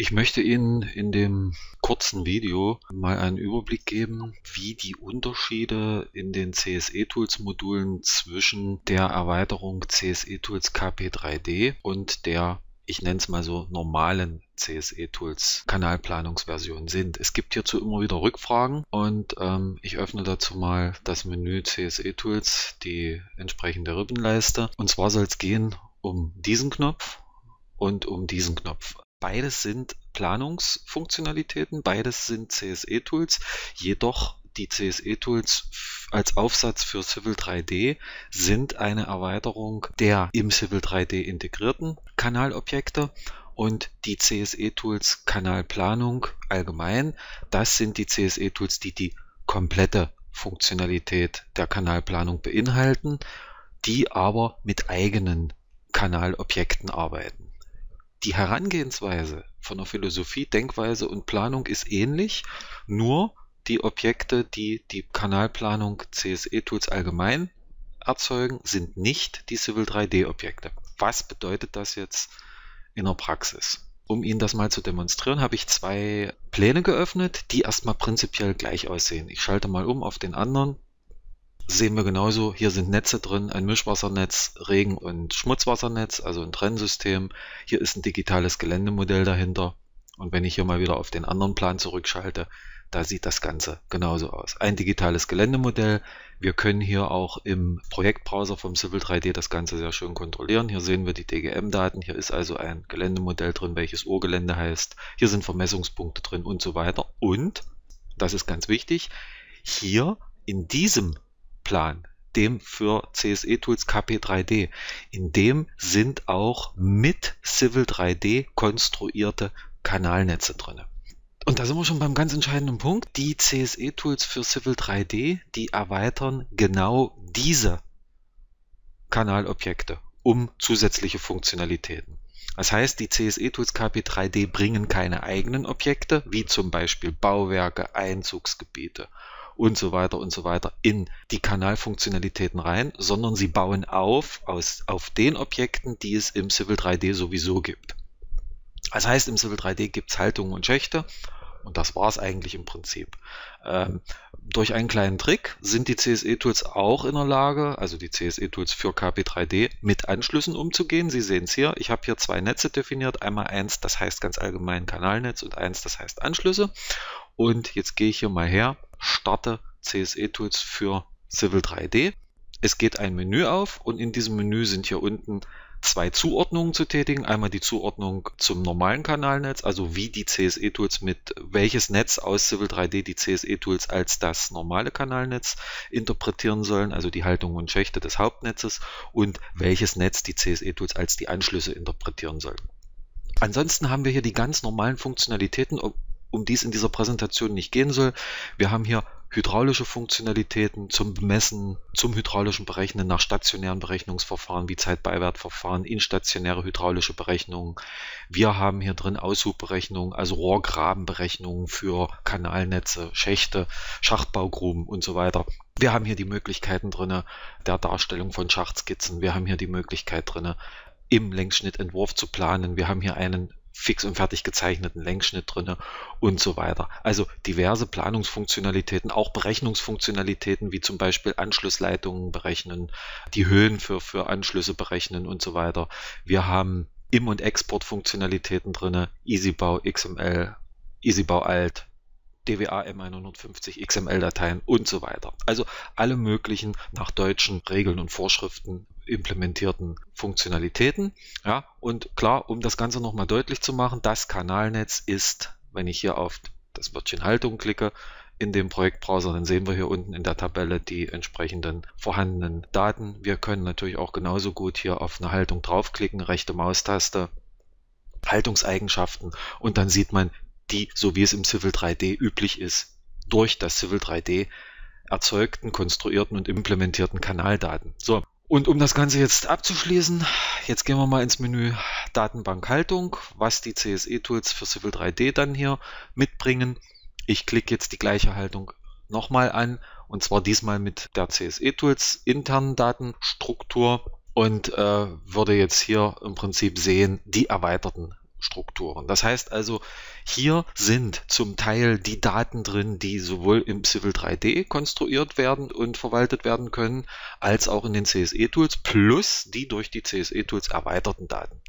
Ich möchte Ihnen in dem kurzen Video mal einen Überblick geben, wie die Unterschiede in den CSE-Tools-Modulen zwischen der Erweiterung CSE-Tools KP3D und der, ich nenne es mal so, normalen CSE-Tools Kanalplanungsversion sind. Es gibt hierzu immer wieder Rückfragen und ich öffne dazu mal das Menü CSE-Tools, die entsprechende Rippenleiste. Und zwar soll es gehen um diesen Knopf und um diesen Knopf. Beides sind Planungsfunktionalitäten, beides sind CSE-Tools, jedoch die CSE-Tools als Aufsatz für Civil 3D sind eine Erweiterung der im Civil 3D integrierten Kanalobjekte und die CSE-Tools Kanalplanung allgemein, das sind die CSE-Tools, die die komplette Funktionalität der Kanalplanung beinhalten, die aber mit eigenen Kanalobjekten arbeiten. Die Herangehensweise von der Philosophie, Denkweise und Planung ist ähnlich, nur die Objekte, die die Kanalplanung CSE-Tools allgemein erzeugen, sind nicht die Civil 3D-Objekte. Was bedeutet das jetzt in der Praxis? Um Ihnen das mal zu demonstrieren, habe ich zwei Pläne geöffnet, die erstmal prinzipiell gleich aussehen. Ich schalte mal um auf den anderen. Sehen wir genauso, hier sind Netze drin, ein Mischwassernetz, Regen- und Schmutzwassernetz, also ein Trennsystem. Hier ist ein digitales Geländemodell dahinter. Und wenn ich hier mal wieder auf den anderen Plan zurückschalte, da sieht das Ganze genauso aus. Ein digitales Geländemodell. Wir können hier auch im Projektbrowser vom Civil 3D das Ganze sehr schön kontrollieren. Hier sehen wir die DGM-Daten. Hier ist also ein Geländemodell drin, welches Urgelände heißt. Hier sind Vermessungspunkte drin und so weiter. Und, das ist ganz wichtig, hier in diesem Plan, dem für CSE-Tools KP3D, in dem sind auch mit Civil 3D konstruierte Kanalnetze drin. Und da sind wir schon beim ganz entscheidenden Punkt. Die CSE-Tools für Civil 3D, die erweitern genau diese Kanalobjekte um zusätzliche Funktionalitäten. Das heißt, die CSE-Tools KP3D bringen keine eigenen Objekte, wie zum Beispiel Bauwerke, Einzugsgebiete und so weiter in die Kanalfunktionalitäten rein, sondern sie bauen auf den Objekten, die es im Civil 3D sowieso gibt. Das heißt, im Civil 3D gibt es Haltungen und Schächte und das war es eigentlich im Prinzip. Durch einen kleinen Trick sind die CSE-Tools auch in der Lage, also die CSE-Tools für KP3D, mit Anschlüssen umzugehen. Sie sehen es hier, ich habe hier zwei Netze definiert, einmal eins, das heißt ganz allgemein Kanalnetz und eins, das heißt Anschlüsse. Und jetzt gehe ich hier mal her, starte CSE-Tools für Civil 3D. Es geht ein Menü auf und in diesem Menü sind hier unten zwei Zuordnungen zu tätigen. Einmal die Zuordnung zum normalen Kanalnetz, also wie die CSE-Tools mit welches Netz aus Civil 3D die CSE-Tools als das normale Kanalnetz interpretieren sollen, also die Haltungen und Schächte des Hauptnetzes, und welches Netz die CSE-Tools als die Anschlüsse interpretieren sollen. Ansonsten haben wir hier die ganz normalen Funktionalitäten, um die es in dieser Präsentation nicht gehen soll. Wir haben hier hydraulische Funktionalitäten zum Bemessen, zum hydraulischen Berechnen nach stationären Berechnungsverfahren wie Zeitbeiwertverfahren, instationäre hydraulische Berechnungen. Wir haben hier drin Aushubberechnungen, also Rohrgrabenberechnungen für Kanalnetze, Schächte, Schachtbaugruben und so weiter. Wir haben hier die Möglichkeiten drin der Darstellung von Schachtskizzen. Wir haben hier die Möglichkeit drin, im Längsschnittentwurf zu planen. Wir haben hier einen fix und fertig gezeichneten Längsschnitt drin und so weiter. Also diverse Planungsfunktionalitäten, auch Berechnungsfunktionalitäten, wie zum Beispiel Anschlussleitungen berechnen, die Höhen für Anschlüsse berechnen und so weiter. Wir haben Im- und Exportfunktionalitäten drin, EasyBau, XML, EasyBau Alt, DWA M150, XML-Dateien und so weiter. Also alle möglichen nach deutschen Regeln und Vorschriften implementierten Funktionalitäten. Ja, und klar, um das Ganze nochmal deutlich zu machen, das Kanalnetz ist, wenn ich hier auf das Wörtchen Haltung klicke, in dem Projektbrowser, dann sehen wir hier unten in der Tabelle die entsprechenden vorhandenen Daten. Wir können natürlich auch genauso gut hier auf eine Haltung draufklicken, rechte Maustaste, Haltungseigenschaften, und dann sieht man die, so wie es im Civil 3D üblich ist, durch das Civil 3D erzeugten, konstruierten und implementierten Kanaldaten. So, und um das Ganze jetzt abzuschließen, jetzt gehen wir mal ins Menü Datenbank Haltung, was die CSE-Tools für Civil 3D dann hier mitbringen. Ich klicke jetzt die gleiche Haltung nochmal an, und zwar diesmal mit der CSE-Tools internen Datenstruktur und würde jetzt hier im Prinzip sehen, die erweiterten Datenstrukturen. Das heißt also, hier sind zum Teil die Daten drin, die sowohl im Civil 3D konstruiert werden und verwaltet werden können, als auch in den CSE-Tools, plus die durch die CSE-Tools erweiterten Daten.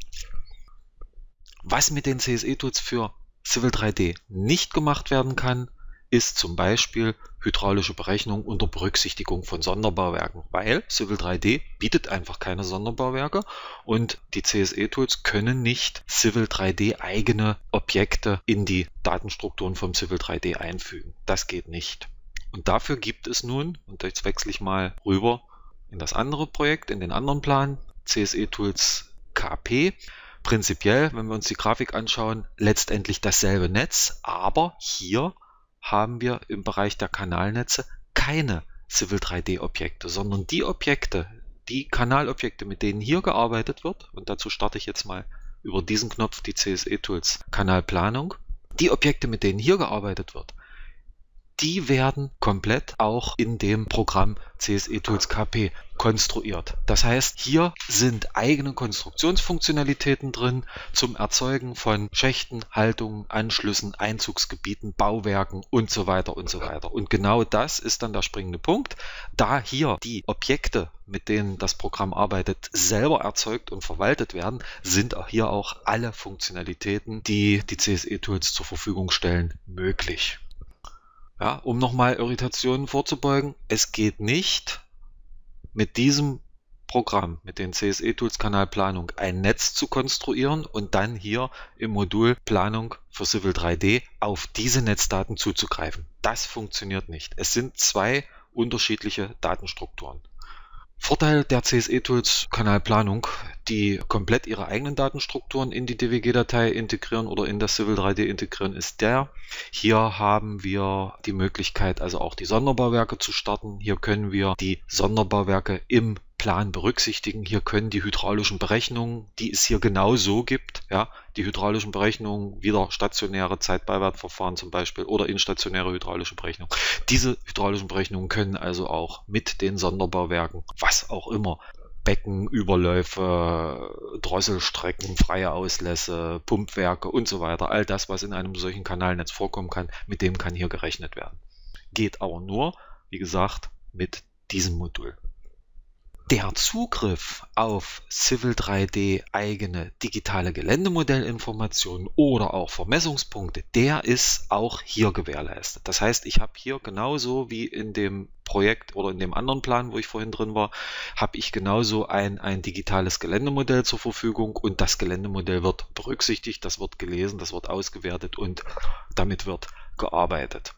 Was mit den CSE-Tools für Civil 3D nicht gemacht werden kann, ist zum Beispiel hydraulische Berechnung unter Berücksichtigung von Sonderbauwerken, weil Civil 3D bietet einfach keine Sonderbauwerke und die CSE-Tools können nicht Civil 3D eigene Objekte in die Datenstrukturen vom Civil 3D einfügen. Das geht nicht. Und dafür gibt es nun, und jetzt wechsle ich mal rüber in das andere Projekt, in den anderen Plan, CSE-Tools KP. Prinzipiell, wenn wir uns die Grafik anschauen, letztendlich dasselbe Netz, aber hier haben wir im Bereich der Kanalnetze keine Civil 3D Objekte, sondern die Objekte, die Kanalobjekte, mit denen hier gearbeitet wird, und dazu starte ich jetzt mal über diesen Knopf die CSE-Tools Kanalplanung, die Objekte, mit denen hier gearbeitet wird, die werden komplett auch in dem Programm CSE-Tools KP konstruiert. Das heißt, hier sind eigene Konstruktionsfunktionalitäten drin zum Erzeugen von Schächten, Haltungen, Anschlüssen, Einzugsgebieten, Bauwerken und so weiter und so weiter. Und genau das ist dann der springende Punkt. Da hier die Objekte, mit denen das Programm arbeitet, selber erzeugt und verwaltet werden, sind auch hier auch alle Funktionalitäten, die die CSE-Tools zur Verfügung stellen, möglich. Ja, um nochmal Irritationen vorzubeugen, es geht nicht mit diesem Programm, mit den CSE-Tools Kanalplanung, ein Netz zu konstruieren und dann hier im Modul Planung für Civil 3D auf diese Netzdaten zuzugreifen. Das funktioniert nicht. Es sind zwei unterschiedliche Datenstrukturen. Vorteil der CSE-Tools Kanalplanung, die komplett ihre eigenen Datenstrukturen in die DWG-Datei integrieren oder in das Civil 3D integrieren, ist der: Hier haben wir die Möglichkeit, also auch die Sonderbauwerke zu starten. Hier können wir die Sonderbauwerke im Plan berücksichtigen. Hier können die hydraulischen Berechnungen, die es hier genau so gibt, ja, die hydraulischen Berechnungen, wieder stationäre Zeitbeiwertverfahren zum Beispiel oder instationäre hydraulische Berechnungen. Diese hydraulischen Berechnungen können also auch mit den Sonderbauwerken, was auch immer, Becken, Überläufe, Drosselstrecken, freie Auslässe, Pumpwerke und so weiter, all das, was in einem solchen Kanalnetz vorkommen kann, mit dem kann hier gerechnet werden. Geht aber nur, wie gesagt, mit diesem Modul. Der Zugriff auf Civil 3D eigene digitale Geländemodellinformationen oder auch Vermessungspunkte, der ist auch hier gewährleistet. Das heißt, ich habe hier genauso wie in dem Projekt oder in dem anderen Plan, wo ich vorhin drin war, habe ich genauso ein digitales Geländemodell zur Verfügung und das Geländemodell wird berücksichtigt, das wird gelesen, das wird ausgewertet und damit wird gearbeitet.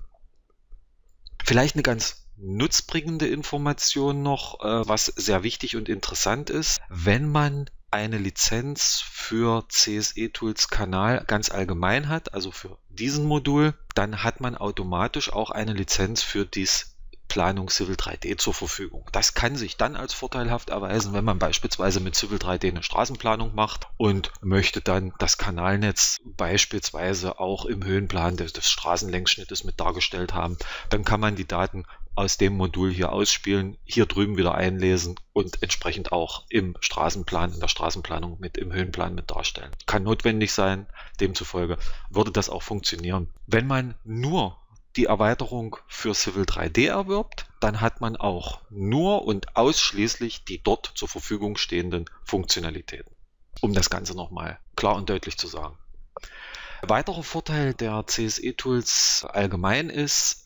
Vielleicht eine ganz nutzbringende Information noch, was sehr wichtig und interessant ist: Wenn man eine Lizenz für CSE-Tools Kanal ganz allgemein hat, also für diesen Modul, dann hat man automatisch auch eine Lizenz für dies Planung Civil 3D zur Verfügung. Das kann sich dann als vorteilhaft erweisen, wenn man beispielsweise mit Civil 3D eine Straßenplanung macht und möchte dann das Kanalnetz beispielsweise auch im Höhenplan des Straßenlängsschnittes mit dargestellt haben. Dann kann man die Daten aus dem Modul hier ausspielen, hier drüben wieder einlesen und entsprechend auch im Straßenplan, in der Straßenplanung mit im Höhenplan mit darstellen. Kann notwendig sein, demzufolge würde das auch funktionieren. Wenn man nur die Erweiterung für Civil 3D erwirbt, dann hat man auch nur und ausschließlich die dort zur Verfügung stehenden Funktionalitäten. Um das Ganze nochmal klar und deutlich zu sagen. Weiterer Vorteil der CSE-Tools allgemein ist,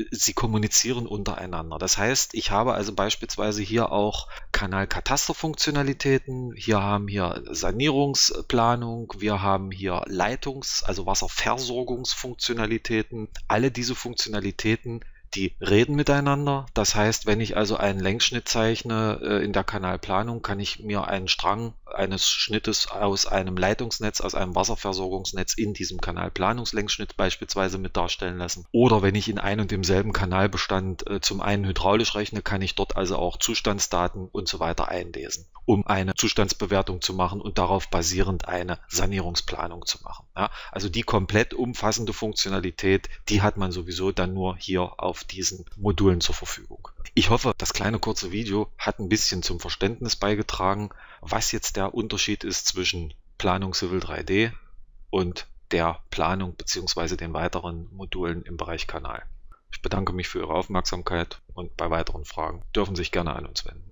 sie kommunizieren untereinander. Das heißt, ich habe also beispielsweise hier auch Kanalkatasterfunktionalitäten, wir haben hier Sanierungsplanung, wir haben hier also Wasserversorgungsfunktionalitäten. Alle diese Funktionalitäten, die reden miteinander. Das heißt, wenn ich also einen Längsschnitt zeichne in der Kanalplanung, kann ich mir einen Strang eines Schnittes aus einem Leitungsnetz, aus einem Wasserversorgungsnetz in diesem Kanalplanungslängsschnitt beispielsweise mit darstellen lassen. Oder wenn ich in ein und demselben Kanalbestand zum einen hydraulisch rechne, kann ich dort also auch Zustandsdaten und so weiter einlesen, um eine Zustandsbewertung zu machen und darauf basierend eine Sanierungsplanung zu machen. Ja, also die komplett umfassende Funktionalität, die hat man sowieso dann nur hier auf diesen Modulen zur Verfügung. Ich hoffe, das kleine kurze Video hat ein bisschen zum Verständnis beigetragen, was jetzt der Unterschied ist zwischen Planung Civil 3D und der Planung bzw. den weiteren Modulen im Bereich Kanal. Ich bedanke mich für Ihre Aufmerksamkeit und bei weiteren Fragen dürfen Sie sich gerne an uns wenden.